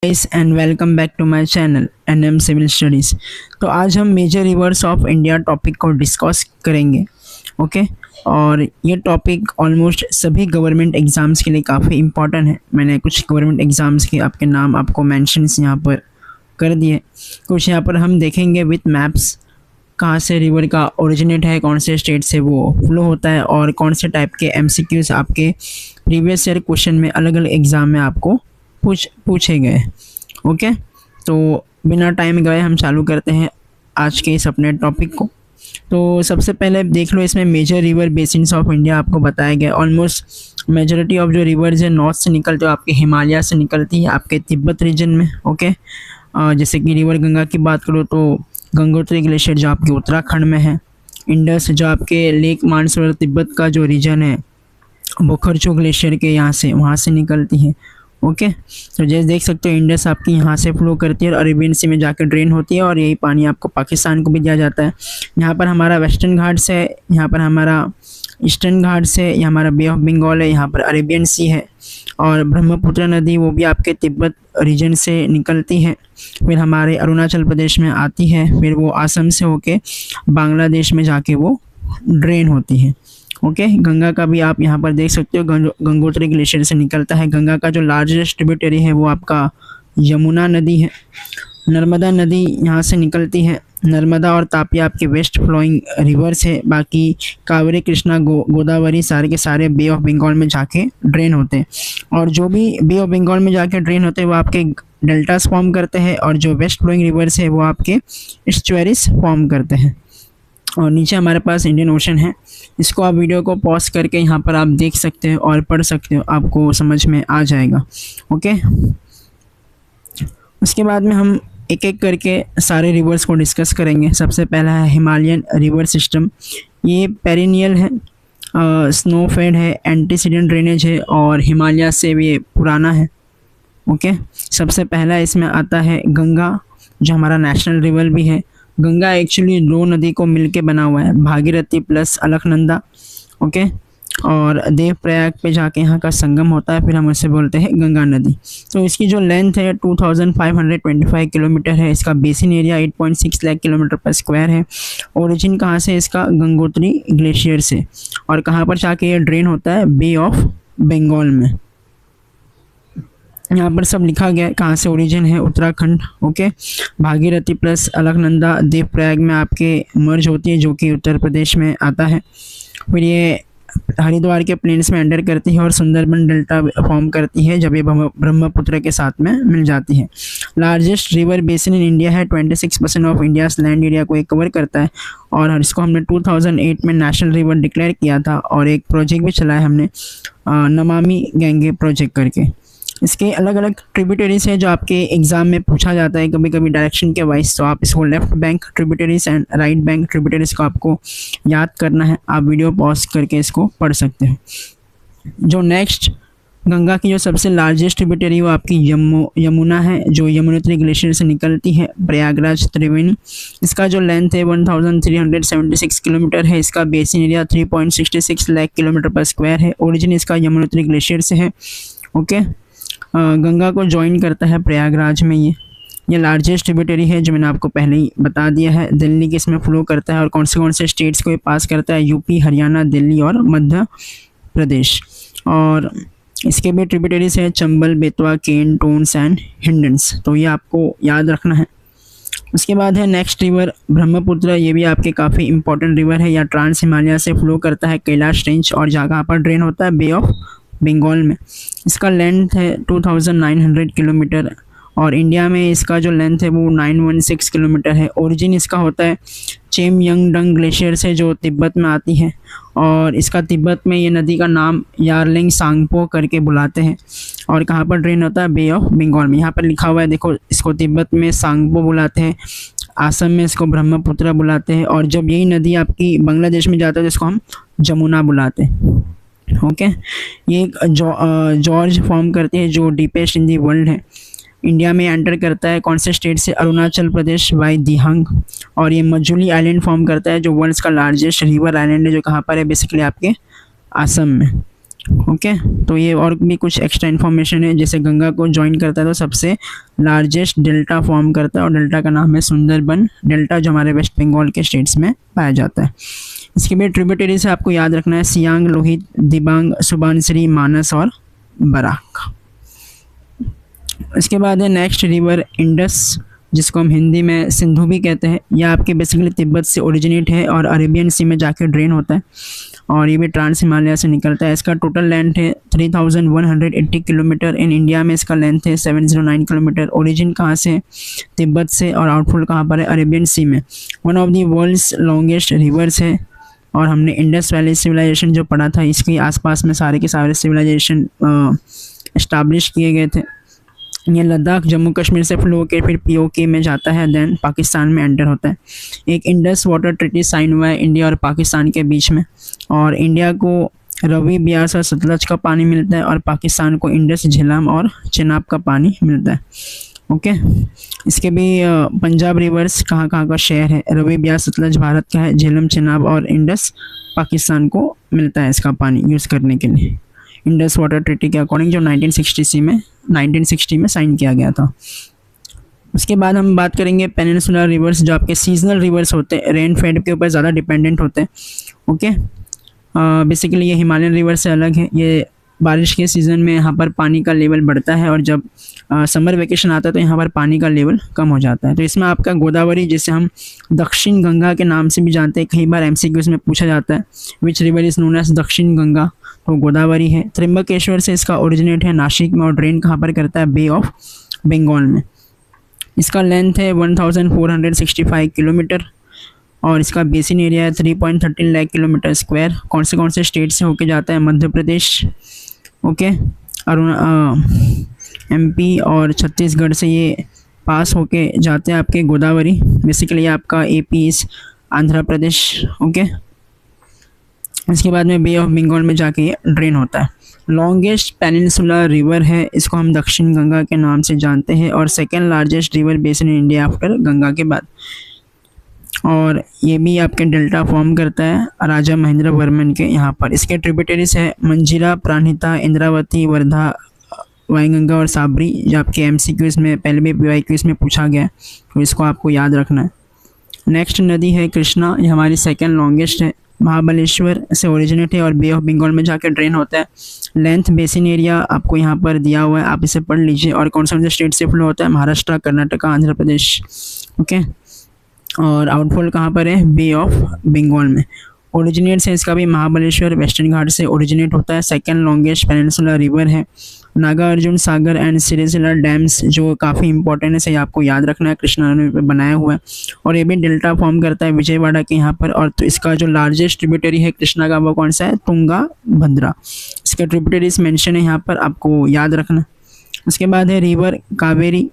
And welcome back to my channel NM civil studies. तो आज हम major rivers of India topic को discuss करेंगे। ओके और ये टॉपिक ऑलमोस्ट सभी गवर्नमेंट एग्ज़ाम्स के लिए काफ़ी इम्पॉर्टेंट है। मैंने कुछ गवर्नमेंट एग्ज़ाम्स के आपके नाम आपको मेंशंस यहाँ पर कर दिए। कुछ यहाँ पर हम देखेंगे विथ मैप्स कहाँ से रिवर का ओरिजिनेट है, कौन से स्टेट से वो फ्लो होता है और कौन से टाइप के एमसीक्यूज़ आपके प्रीवियस ईयर क्वेश्चन में अलग अलग एग्ज़ाम में आपको पूछे गए। ओके तो बिना टाइम गए हम चालू करते हैं आज के इस अपने टॉपिक को। तो सबसे पहले देख लो, इसमें major river basins of India आपको बताया गया। ऑलमोस्ट मेजॉरिटी ऑफ जो रिवर्स है नॉर्थ से निकलते हो, आपके हिमालय से निकलती है आपके तिब्बत रीजन में। ओके जैसे कि रिवर गंगा की बात करो तो गंगोत्री ग्लेशियर जो आपके उत्तराखंड में है, इंडस जो आपके लेक मानसरोवर तिब्बत का जो रीजन है बोखरचो ग्लेशियर के वहाँ से निकलती है। ओके तो जैसे देख सकते हो इंडस आपकी यहाँ से फ्लो करती है और अरेबियन सी में जाकर ड्रेन होती है और यही पानी आपको पाकिस्तान को भी दिया जाता है। यहाँ पर हमारा वेस्टर्न घाट्स है, यहाँ पर हमारा ईस्टर्न घाट्स है, यहाँ हमारा बे ऑफ बंगाल है, यहाँ पर अरेबियन सी है और ब्रह्मपुत्र नदी वो भी आपके तिब्बत रीजन से निकलती है, फिर हमारे अरुणाचल प्रदेश में आती है, फिर वो असम से होके बांग्लादेश में जाके वो ड्रेन होती है। ओके गंगा का भी आप यहाँ पर देख सकते हो गंगोत्री ग्लेशियर से निकलता है। गंगा का जो लार्जेस्ट ट्रिब्यूटरी है वो आपका यमुना नदी है। नर्मदा नदी यहाँ से निकलती है। नर्मदा और तापी आपके वेस्ट फ्लोइंग रिवर्स है। बाकी कावेरी, कृष्णा, गोदावरी सारे के सारे बे ऑफ बंगाल में जाके ड्रेन होते हैं और जो भी बे ऑफ बंगाल में जाके ड्रेन होते हैं वो आपके डेल्टास फॉर्म करते हैं और जो वेस्ट फ्लोइंग रिवर्स है वो आपके एस्चुअरीज फॉर्म करते हैं। और नीचे हमारे पास इंडियन ओशन है। इसको आप वीडियो को पॉज करके यहाँ पर आप देख सकते हो और पढ़ सकते हो, आपको समझ में आ जाएगा। ओके उसके बाद में हम एक एक करके सारे रिवर्स को डिस्कस करेंगे। सबसे पहला है हिमालयन रिवर सिस्टम। ये पेरिनियल है, स्नो फेड है, एंटीसीडेंट ड्रेनेज है और हिमालय से ये पुराना है। ओके सबसे पहला इसमें आता है गंगा, जो हमारा नेशनल रिवर भी है। गंगा एक्चुअली दो नदी को मिलके बना हुआ है, भागीरथी प्लस अलकनंदा। ओके और देवप्रयाग पे जाके यहाँ का संगम होता है, फिर हम उसे बोलते हैं गंगा नदी। तो इसकी जो लेंथ है 2525 किलोमीटर है। इसका बेसिन एरिया 8.6 लाख किलोमीटर पर स्क्वायर है। ओरिजिन कहाँ से इसका? गंगोत्री ग्लेशियर से। और कहाँ पर जाके ये ड्रेन होता है? बे ऑफ बंगाल में। यहाँ पर सब लिखा गया है कहाँ से ओरिजिन है, उत्तराखंड। ओके भागीरथी प्लस अलकनंदा देवप्रयाग में आपके मर्ज होती है जो कि उत्तर प्रदेश में आता है। फिर ये हरिद्वार के प्लेन्स में एंटर करती है और सुंदरबन डेल्टा फॉर्म करती है जब ये ब्रह्मपुत्र के साथ में मिल जाती है। Largest river basin in India है, 26% ऑफ इंडियाज़ लैंड एरिया को ये कवर करता है और इसको हमने 2008 में नेशनल रिवर डिक्लेयर किया था और एक प्रोजेक्ट भी चलाया हमने नमामि गंगे प्रोजेक्ट करके। इसके अलग अलग ट्रिब्यूटरीज हैं जो आपके एग्ज़ाम में पूछा जाता है कभी कभी डायरेक्शन के वाइज। तो आप इसको left bank tributaries and right bank tributaries को आपको याद करना है। आप वीडियो पॉज करके इसको पढ़ सकते हो। जो नेक्स्ट गंगा की जो सबसे लार्जेस्ट ट्रिब्यूटरी वो आपकी यमुना है, जो यमुनोत्री ग्लेशियर से निकलती है, प्रयागराज त्रिवेणी। इसका जो लेंथ है 1376 किलोमीटर है। इसका बेसिन एरिया 3.66 लाख किलोमीटर पर स्क्वायर है। ओरिजिन इसका यमुनोत्री ग्लेशियर से है। ओके गंगा को ज्वाइन करता है प्रयागराज में। ये लार्जेस्ट ट्रिब्यूटरी है जो मैंने आपको पहले ही बता दिया है। दिल्ली के इसमें फ्लो करता है और कौन से स्टेट्स को ये पास करता है? यूपी, हरियाणा, दिल्ली और मध्य प्रदेश। और इसके भी ट्रिब्यूटरीज है चंबल, बेतवा, केन, टोन्स एंड हिंडन्स। तो ये आपको याद रखना है। उसके बाद है नेक्स्ट रिवर ब्रह्मपुत्र। ये भी आपके काफ़ी इंपॉर्टेंट रिवर है, या ट्रांस हिमालय से फ्लो करता है कैलाश रेंज और जहाँ पर ड्रेन होता है बे ऑफ बंगाल में। इसका लेंथ है 2900 किलोमीटर और इंडिया में इसका जो लेंथ है वो 916 किलोमीटर है। ओरिजिन इसका होता है चेमयंगडंग ग्लेशियर से जो तिब्बत में आती है और इसका तिब्बत में ये नदी का नाम यारलिंग सांगपो करके बुलाते हैं। और कहाँ पर ड्रेन होता है? बे ऑफ बंगाल में। यहाँ पर लिखा हुआ है देखो, इसको तिब्बत में सांगपो बुलाते हैं, असम में इसको ब्रह्मपुत्र बुलाते हैं और जब यही नदी आपकी बांग्लादेश में जाता है तो इसको हम जमुना बुलाते हैं। ओके ये एक जॉर्ज फॉर्म करते हैं जो डीपेस्ट इन दी वर्ल्ड है। इंडिया में एंटर करता है कौन से स्टेट से? अरुणाचल प्रदेश बाय दिहांग। और ये मजुली आइलैंड फॉर्म करता है जो वर्ल्ड्स का लार्जेस्ट रिवर आइलैंड है, जो कहाँ पर है? बेसिकली आपके असम में। ओके, तो ये और भी कुछ एक्स्ट्रा इन्फॉर्मेशन है। जैसे गंगा को ज्वाइन करता है तो सबसे लार्जेस्ट डेल्टा फॉर्म करता है और डेल्टा का नाम है सुंदरबन डेल्टा, जो हमारे वेस्ट बंगाल के स्टेट्स में पाया जाता है। इसके बाद ट्रिब्यूटरी से आपको याद रखना है सियांग, लोहित, दिबांग, सुबनसिरी, मानस और बराक। इसके बाद है नेक्स्ट रिवर इंडस, जिसको हम हिंदी में सिंधु भी कहते हैं। यह आपके बेसिकली तिब्बत से ओरिजिनेट है और अरेबियन सी में जाके ड्रेन होता है और ये भी ट्रांस हिमालय से निकलता है। इसका टोटल लेंथ है 3180 किलोमीटर। इन इंडिया में इसका लेंथ है 709 किलोमीटर। ओरिजिन कहाँ से? तिब्बत से। और आउटफॉल कहाँ पर है? अरेबियन सी में। One of the world's longest rivers है। और हमने इंडस वैली सिविलाइजेशन जो पढ़ा था, इसके आसपास में सारे के सारे सिविलाइजेशन इस्टाब्लिश किए गए थे। ये लद्दाख जम्मू कश्मीर से फ्लो होकर फिर पीओके में जाता है, देन पाकिस्तान में एंटर होता है। एक इंडस वाटर ट्रीटी साइन हुआ है इंडिया और पाकिस्तान के बीच में, और इंडिया को रवि, ब्यास और सतलज का पानी मिलता है और पाकिस्तान को इंडस, झेलम और चेनाब का पानी मिलता है। ओके, इसके भी पंजाब रिवर्स कहाँ कहाँ का शेयर है? रवि, ब्यास, सतलज भारत का है, झेलम, चेनाब और इंडस पाकिस्तान को मिलता है इसका पानी यूज़ करने के लिए, इंडस वाटर ट्रीटी के अकॉर्डिंग, जो 1960 में साइन किया गया था। उसके बाद हम बात करेंगे पेनिनसुलर रिवर्स, जो आपके सीजनल रिवर्स होते हैं, रेन फेड के ऊपर ज़्यादा डिपेंडेंट होते हैं। ओके, बेसिकली ये हिमालयन रिवर से अलग है। ये बारिश के सीज़न में यहाँ पर पानी का लेवल बढ़ता है और जब समर वेकेशन आता है तो यहाँ पर पानी का लेवल कम हो जाता है। तो इसमें आपका गोदावरी, जिसे हम दक्षिण गंगा के नाम से भी जानते हैं, कई बार MCQs में पूछा जाता है, which river is known as Dakshin Ganga, तो गोदावरी है। त्र्यंबकेश्वर से इसका ओरिजिनेट है नासिक में और ड्रेन कहाँ पर करता है? बे ऑफ बंगाल में। इसका लेंथ है 1465 किलोमीटर और इसका बेसिन एरिया है 3.13 लाख किलोमीटर स्क्वायर। कौन से स्टेट से होके जाता है? मध्य प्रदेश, ओके, MP और छत्तीसगढ़ से ये पास होके जाते हैं आपके गोदावरी। बेसिकली आपका AP आंध्र प्रदेश। ओके, इसके बाद में बे ऑफ बंगाल में जाके ये ड्रेन होता है। लॉन्गेस्ट पेनिनसुलर रिवर है, इसको हम दक्षिण गंगा के नाम से जानते हैं और second largest river basin in India after Ganga के बाद। और ये भी आपके डेल्टा फॉर्म करता है राजा महेंद्र वर्मन के यहाँ पर। इसके ट्रिब्यूटरीज है मंजीरा, प्राणहिता, इंद्रावती, वर्धा, वाईगंगा और साबरी, जो आपके MCQs में पहले भी PYQs में पूछा गया है, तो इसको आपको याद रखना है। नेक्स्ट नदी है कृष्णा, ये हमारी सेकेंड लॉन्गेस्ट है, महाबलेश्वर से ओरिजिनेट है और बे ऑफ बंगाल में जाकर ड्रेन होता है। लेंथ, बेसिन एरिया आपको यहाँ पर दिया हुआ है, आप इसे पढ़ लीजिए। और कौन सा स्टेट से फ्लो होता है? महाराष्ट्र, कर्नाटक, आंध्र प्रदेश। ओके, और आउटफॉल कहाँ पर है? बे ऑफ बंगाल में। ओरिजिनेट से इसका भी महाबलेश्वर वेस्टर्न घाट से ओरिजिनेट होता है। सेकेंड लॉन्गेस्ट पेनिनसुलर रिवर है। नागार्जुन सागर एंड सिरिसिला डैम्स जो काफ़ी इंपॉर्टेंट है, इसे आपको याद रखना है, कृष्णा नदी पे बनाया हुआ है और ये भी डेल्टा फॉर्म करता है विजयवाड़ा के यहाँ पर। और तो इसका जो लार्जेस्ट ट्रिब्यूटरी है कृष्णा का, वो कौन सा है? तुंगा भद्रा। इसका ट्रिब्यूटरीज मेंशन है यहाँ पर, आपको याद रखना। उसके बाद है रिवर कावेरी,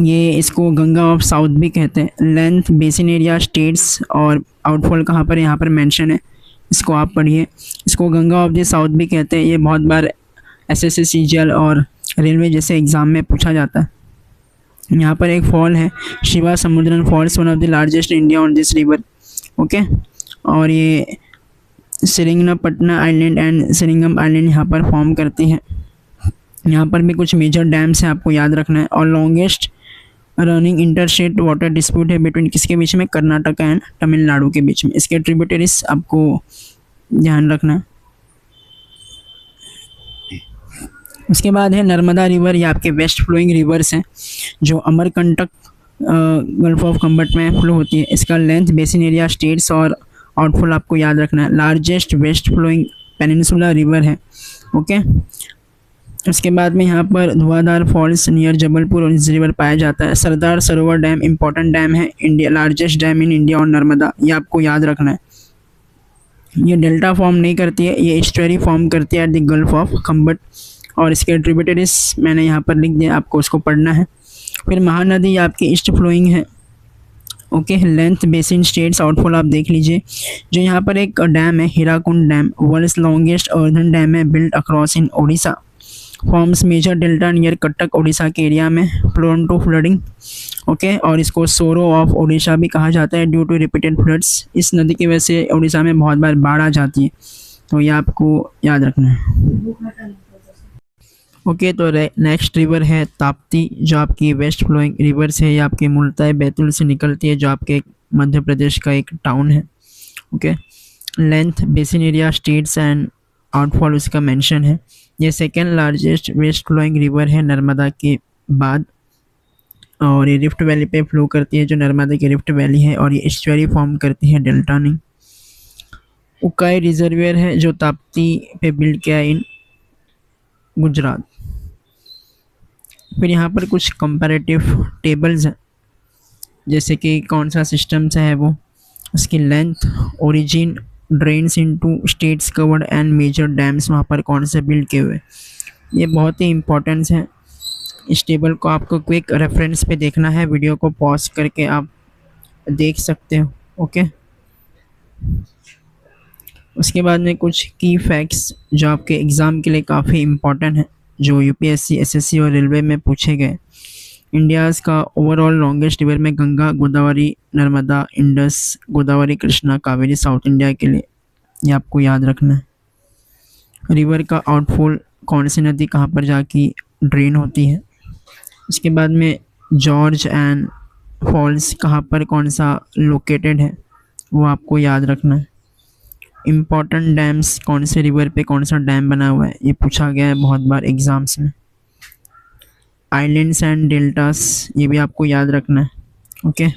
ये इसको गंगा ऑफ साउथ भी कहते हैं। लेंथ, बेसिन एरिया, स्टेट्स और आउटफॉल कहाँ पर? यहाँ पर मेंशन है, इसको आप पढ़िए। इसको गंगा ऑफ द साउथ भी कहते हैं। ये बहुत बार SSC, CGL और रेलवे जैसे एग्ज़ाम में पूछा जाता है। यहाँ पर एक फॉल है Shiva Samudram falls, one of the largest India on this river. Okay, और ये Srirangapatna island and Srirangam island यहाँ पर फॉर्म करती है। यहाँ पर भी कुछ मेजर डैम्स हैं, आपको याद रखना है। और longest running interstate water dispute है बिटवीन किसके बीच में? कर्नाटक एंड तमिलनाडु के बीच में। इसके ट्रिब्यूटरीज आपको ध्यान रखना है। उसके बाद है नर्मदा रिवर, ये आपके वेस्ट फ्लोइंग रिवर्स हैं जो अमरकंटक गल्फ ऑफ कम्बट में फ्लो होती है। इसका लेंथ, बेसिन एरिया, स्टेट्स और आउटफॉल आपको याद रखना है। Largest west flowing peninsular river है। ओके, उसके बाद में यहाँ पर धुआंधार फॉल्स नियर जबलपुर और इस रिवर पाया जाता है। Sardar Sarovar dam important dam है, India largest dam in India और नर्मदा, ये आपको याद रखना है। ये डेल्टा फॉर्म नहीं करती है, ये एस्टुअरी फॉर्म करती है एट द गल्फ ऑफ कम्बट। और इसके ट्रिब्यूटरीज मैंने यहाँ पर लिख दिया, आपको उसको पढ़ना है। फिर महानदी आपकी ईस्ट फ्लोइंग है। Okay, length, basin, states, outfall आप देख लीजिए। जो यहाँ पर एक डैम है Hirakud dam, world's longest earthen dam है, built across in Odisha, forms major delta near Cuttack Odisha के एरिया में, प्रोन टू फ्लडिंग। ओके, और इसको सोरो ऑफ ओडिशा भी कहा जाता है ड्यू टू रिपीटेड फ्लड्स। इस नदी की वजह से ओडिशा में बहुत बार बाढ़ आ जाती है। तो ये आपको याद रखना है। ओके, तो नेक्स्ट रिवर है ताप्ती, जो आपकी वेस्ट फ्लोइंग रिवर से है, आपके मुल्ताई बैतूल से निकलती है, जो आपके मध्य प्रदेश का एक टाउन है। Okay, length, basin area, states and outfall उसका मेंशन है। ये second largest west flowing river है नर्मदा के बाद, और ये रिफ्ट वैली पे फ्लो करती है, जो नर्मदा की रिफ्ट वैली है, और ये एस्चुअरी फॉर्म करती है, डेल्टा नहीं। उकाई रिजर्वियर है जो ताप्ती पे बिल्ड किया इन गुजरात। फिर यहाँ पर कुछ कंपैरेटिव टेबल्स हैं, जैसे कि कौन सा सिस्टम से है वो, उसकी length, origin, drains into states covered and major dams वहाँ पर कौन से बिल्ड किए हुए, ये बहुत ही इम्पोर्टेंस है। इस टेबल को आपको क्विक रेफरेंस पे देखना है, वीडियो को पॉज करके आप देख सकते हो। ओके, उसके बाद में कुछ की फैक्ट्स जो आपके एग्ज़ाम के लिए काफ़ी इम्पोर्टेंट है, जो यूपीएससी, एसएससी और रेलवे में पूछे गए। इंडियाज़ का ओवरऑल लॉन्गेस्ट रिवर में Ganga, Godavari, Narmada, Indus, Godavari, Krishna, Kaveri south India के लिए, ये आपको याद रखना है। रिवर का आउटफॉल कौन सी नदी कहाँ पर जाके ड्रेन होती है। उसके बाद में जॉर्ज एंड फॉल्स कहाँ पर कौन सा लोकेटेड है, वो आपको याद रखना है। इम्पॉर्टेंट डैम्स, कौन से रिवर पे कौन सा डैम बना हुआ है, ये पूछा गया है बहुत बार एग्ज़ाम्स में। आइलैंड्स एंड डेल्टास, ये भी आपको याद रखना है। ओके,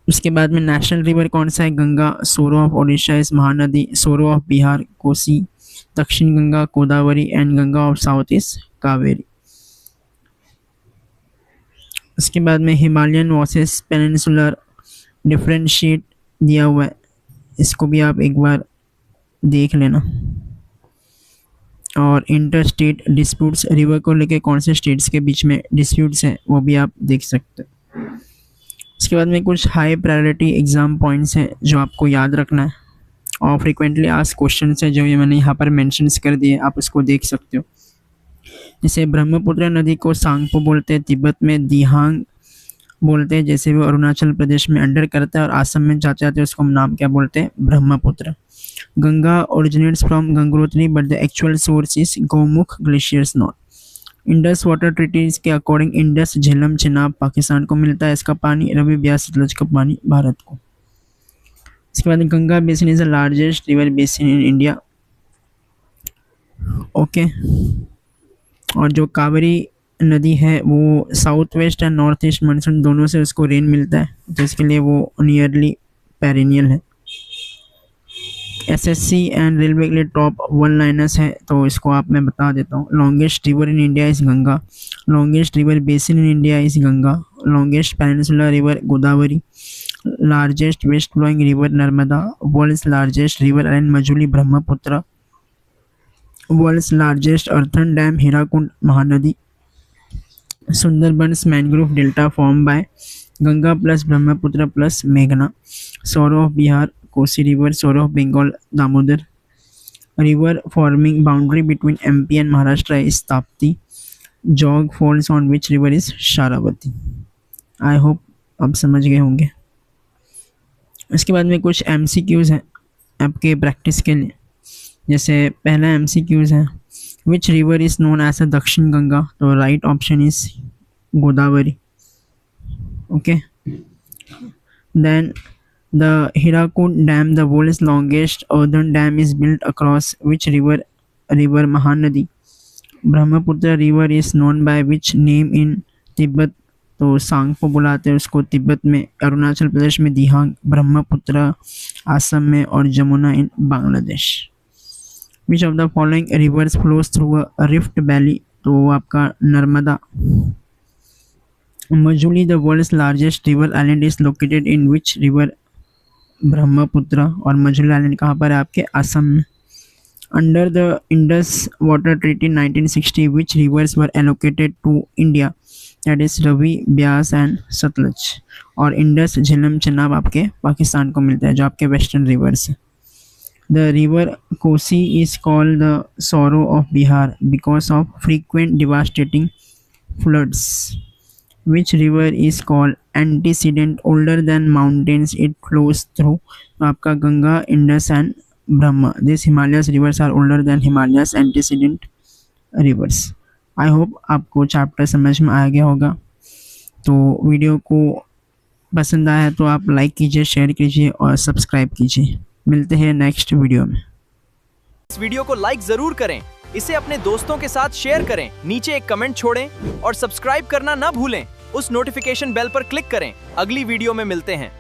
उसके बाद में नेशनल रिवर कौन सा है, गंगा, सोरो ऑफ ओडिशा इस महानदी, सोरो ऑफ बिहार कोसी, दक्षिण Ganga Godavari and Ganga of south is Kaveri. उसके बाद में हिमालयन वर्सेस पेनिनसुलर डिफरेंशिएट दिया हुआ है, इसको भी आप एक बार देख लेना। और इंटर स्टेट डिस्प्यूट्स, रिवर को लेके कौन से स्टेट्स के बीच में डिस्प्यूट्स हैं, वो भी आप देख सकते हैं। उसके बाद में कुछ हाई प्रायोरिटी एग्ज़ाम पॉइंट्स हैं जो आपको याद रखना है, और फ्रिक्वेंटली आस्क्ड क्वेश्चन है जो ये मैंने यहाँ पर मेंशन्स कर दिए, आप उसको देख सकते हो। जैसे ब्रह्मपुत्र नदी को सांगपो बोलते हैं, तिब्बत में दिहांग बोलते हैं, जैसे वो अरुणाचल प्रदेश में अंडर करता है और असम में जाते जाते उसको हम नाम क्या बोलते हैं, Brahmaputra. Ganga originates from Gangotri but the actual source is Gomukh glaciers not. Indus water treaties के अकॉर्डिंग इंडस, झेलम, चिनाब पाकिस्तान को मिलता है इसका पानी, रवि, ब्यास, सतलज का पानी भारत को। इसके बाद Ganga basin is the largest river basin in India. Okay, और जो कावेरी नदी है वो south west and north east monsoon दोनों से उसको रेन मिलता है, तो इसके लिए वो नियरली पेरिनियल है। एसएससी एंड रेलवे के लिए टॉप 1 लाइनर्स है, तो इसको आप मैं बता देता हूँ। Longest river in India is Ganga, longest river basin in India is Ganga, longest peninsular river Godavari, largest west flowing river Narmada, world's largest river island Majuli Brahmaputra, world's largest earthen dam Hirakud Mahanadi, Sundarbans mangrove delta form by Ganga plus Brahmaputra plus मेघना, sorrow of Bihar Kosi river, sorrow of Bengal Damodar, river forming boundary between MP and Maharashtra is Tapti, Jog falls on which river is Sharavati. I hope आप समझ गए होंगे। इसके बाद में कुछ MCQs हैं आपके प्रैक्टिस के लिए। जैसे पहला एमसीक्यूज़ है, which river is known as a Dakshin Ganga, तो right option is Godavari. Okay, then the Hirakud dam, the world's longest earthen dam is built across which river, river Mahanadi. Brahmaputra river is known by which name in Tibet, तो सांगपो बुलाते हैं उसको तिब्बत में, अरुणाचल प्रदेश में दिहांग, ब्रह्मपुत्र असम में, और Jamuna in Bangladesh. Which of the following rivers flows through a rift valley, तो आपका Narmada. Majuli, the world's largest river island is located in which river, Brahmaputra, और मजुली आइलैंड कहाँ पर है आपके असम में। Under the Indus water treaty 1960 which rivers were allocated to India, that is Ravi, Beas and Sutlej, और इंडस, झेलम, चिनाब आपके पाकिस्तान को मिलता है जो आपके वेस्टर्न रिवर्स है। The river Kosi is called the सोरो of Bihar because of frequent devastating floods. Which river is called antecedent older than mountains it flows through, तो आपका Ganga, Indus and Brahma. These Himalayas rivers are older than Himalayas antecedent rivers. I hope आपको chapter समझ में आ गया होगा। तो video को पसंद आया तो आप लाइक कीजिए, शेयर कीजिए और सब्सक्राइब कीजिए। मिलते हैं नेक्स्ट वीडियो में। इस वीडियो को लाइक जरूर करें, इसे अपने दोस्तों के साथ शेयर करें, नीचे एक कमेंट छोड़ें और सब्सक्राइब करना ना भूलें। उस नोटिफिकेशन बेल पर क्लिक करें। अगली वीडियो में मिलते हैं।